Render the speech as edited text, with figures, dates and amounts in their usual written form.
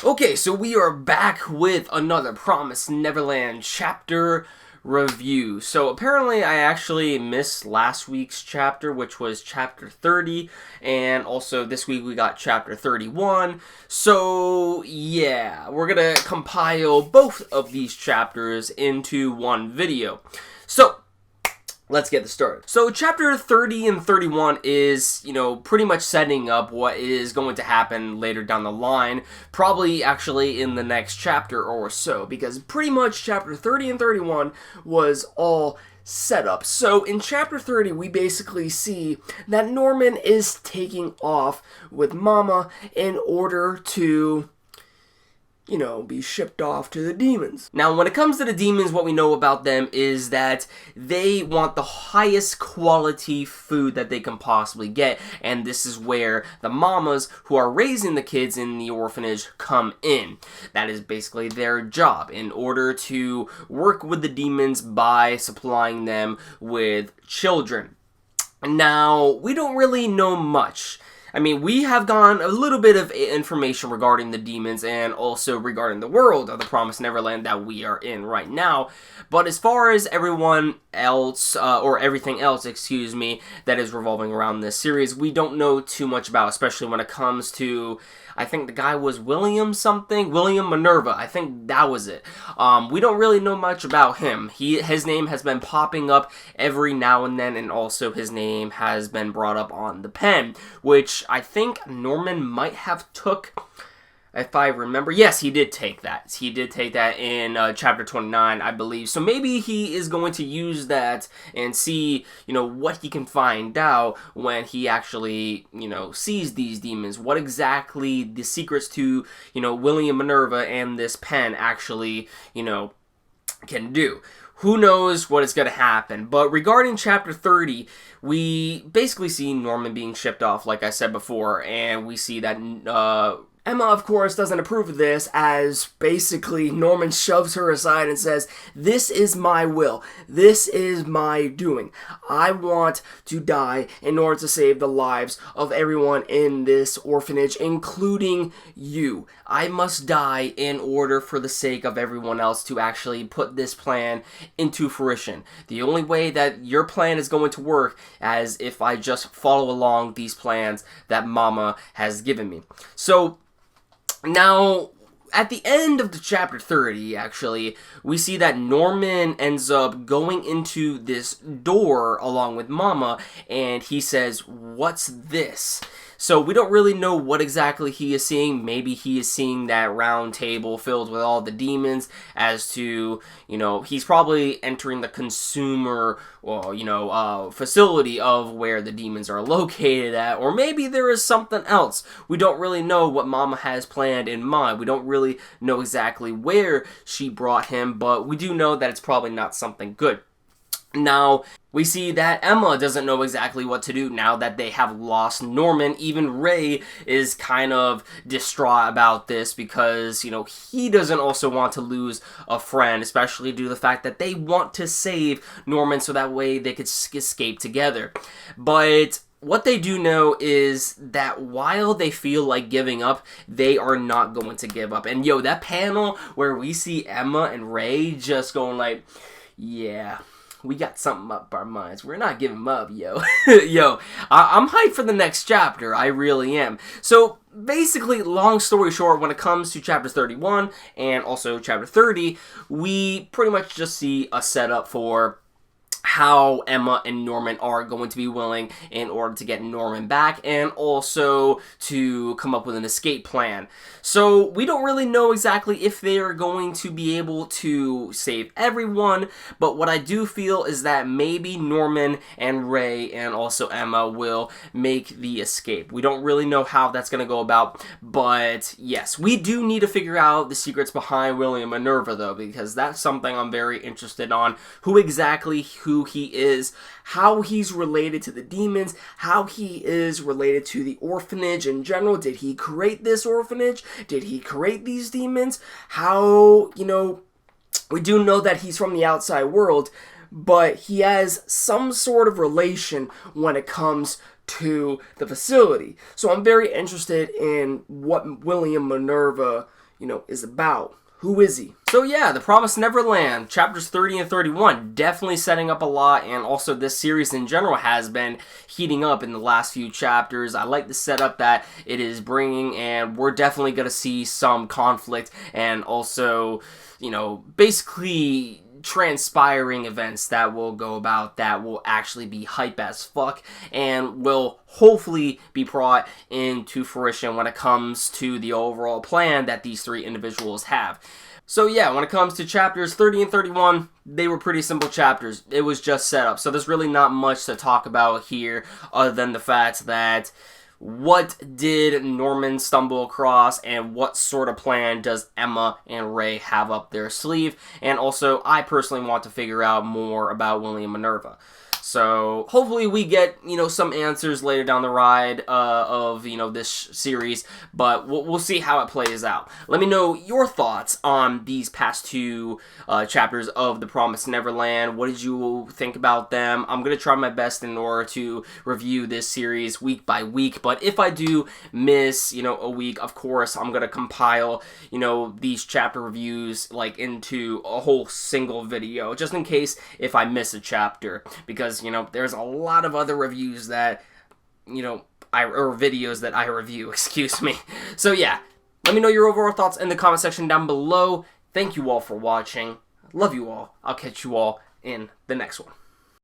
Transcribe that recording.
Okay, so we are back with another Promised Neverland chapter review. So apparently I actually missed last week's chapter, which was chapter 30, and also this week we got chapter 31. So yeah, we're gonna compile both of these chapters into one video. So let's get this started. So chapter 30 and 31 is, pretty much setting up what is going to happen later down the line, probably actually in the next chapter or so, because pretty much chapter 30 and 31 was all set up. So in chapter 30, we basically see that Norman is taking off with Mama in order to be shipped off to the demons. Now, when it comes to the demons, what we know about them is that they want the highest quality food that they can possibly get, and this is where the mamas who are raising the kids in the orphanage come in. That is basically their job, in order to work with the demons by supplying them with children. Now, we don't really know much. I mean, we have gotten a little bit of information regarding the demons and also regarding the world of the Promised Neverland that we are in right now. But as far as everyone else, or everything else, that is revolving around this series, we don't know too much about, especially when it comes to, I think the guy was William Minerva. I think that was it. We don't really know much about him. His name has been popping up every now and then, and also his name has been brought up on the pen, which I think Norman might have took, if I remember. Yes, he did take that. He did take that in chapter 29, I believe. So maybe he is going to use that and see, what he can find out when he actually, sees these demons. What exactly the secrets to, William Minerva and this pen actually, can do. Who knows what is going to happen. But regarding chapter 30, we basically see Norman being shipped off, like I said before, and we see that Emma, of course, doesn't approve of this, as basically Norman shoves her aside and says, "This is my will. This is my doing. I want to die in order to save the lives of everyone in this orphanage, including you. I must die in order for the sake of everyone else to actually put this plan into fruition. The only way that your plan is going to work as if I just follow along these plans that Mama has given me." So now, at the end of the chapter 30, actually, we see that Norman ends up going into this door along with Mama, and he says, "What's this?" So we don't really know what exactly he is seeing. Maybe he is seeing that round table filled with all the demons as to, he's probably entering the consumer, facility of where the demons are located at. Or maybe there is something else. We don't really know what Mama has planned in mind. We don't really know exactly where she brought him, but we do know that it's probably not something good. Now, we see that Emma doesn't know exactly what to do now that they have lost Norman. Even Ray is kind of distraught about this because, he doesn't also want to lose a friend, especially due to the fact that they want to save Norman so that way they could escape together. But what they do know is that while they feel like giving up, they are not going to give up. And that panel where we see Emma and Ray just going like, yeah, we got something up our minds. We're not giving up, yo. I'm hyped for the next chapter. I really am. So basically, long story short, when it comes to chapter 31 and also chapter 30, we pretty much just see a setup for how Emma and Norman are going to be willing in order to get Norman back and also to come up with an escape plan. So we don't really know exactly if they are going to be able to save everyone, but what I do feel is that maybe Norman and Ray and also Emma will make the escape. We don't really know how that's going to go about, but yes, we do need to figure out the secrets behind William Minerva though, because that's something I'm very interested on. Who he is, how he's related to the demons, how he is related to the orphanage in general. Did he create this orphanage? Did he create these demons? How, we do know that he's from the outside world, but he has some sort of relation when it comes to the facility. So I'm very interested in what William Minerva is about. Who is he? So yeah, The Promised Neverland, chapters 30 and 31, definitely setting up a lot, and also this series in general has been heating up in the last few chapters. I like the setup that it is bringing, and we're definitely going to see some conflict, and also, basically transpiring events that will go about that will actually be hype as fuck and will hopefully be brought into fruition when it comes to the overall plan that these three individuals have. So yeah, when it comes to chapters 30 and 31, they were pretty simple chapters. It was just set up. So there's really not much to talk about here other than the fact that what did Norman stumble across, and what sort of plan does Emma and Ray have up their sleeve? And also, I personally want to figure out more about William Minerva. So hopefully we get, some answers later down the ride of, this series, but we'll see how it plays out. Let me know your thoughts on these past two chapters of The Promised Neverland. What did you think about them? I'm going to try my best in order to review this series week by week, but if I do miss, a week, of course, I'm going to compile, these chapter reviews, into a whole single video, just in case if I miss a chapter, because there's a lot of other reviews that, or videos that I review, excuse me. So yeah, let me know your overall thoughts in the comment section down below. Thank you all for watching. Love you all. I'll catch you all in the next one.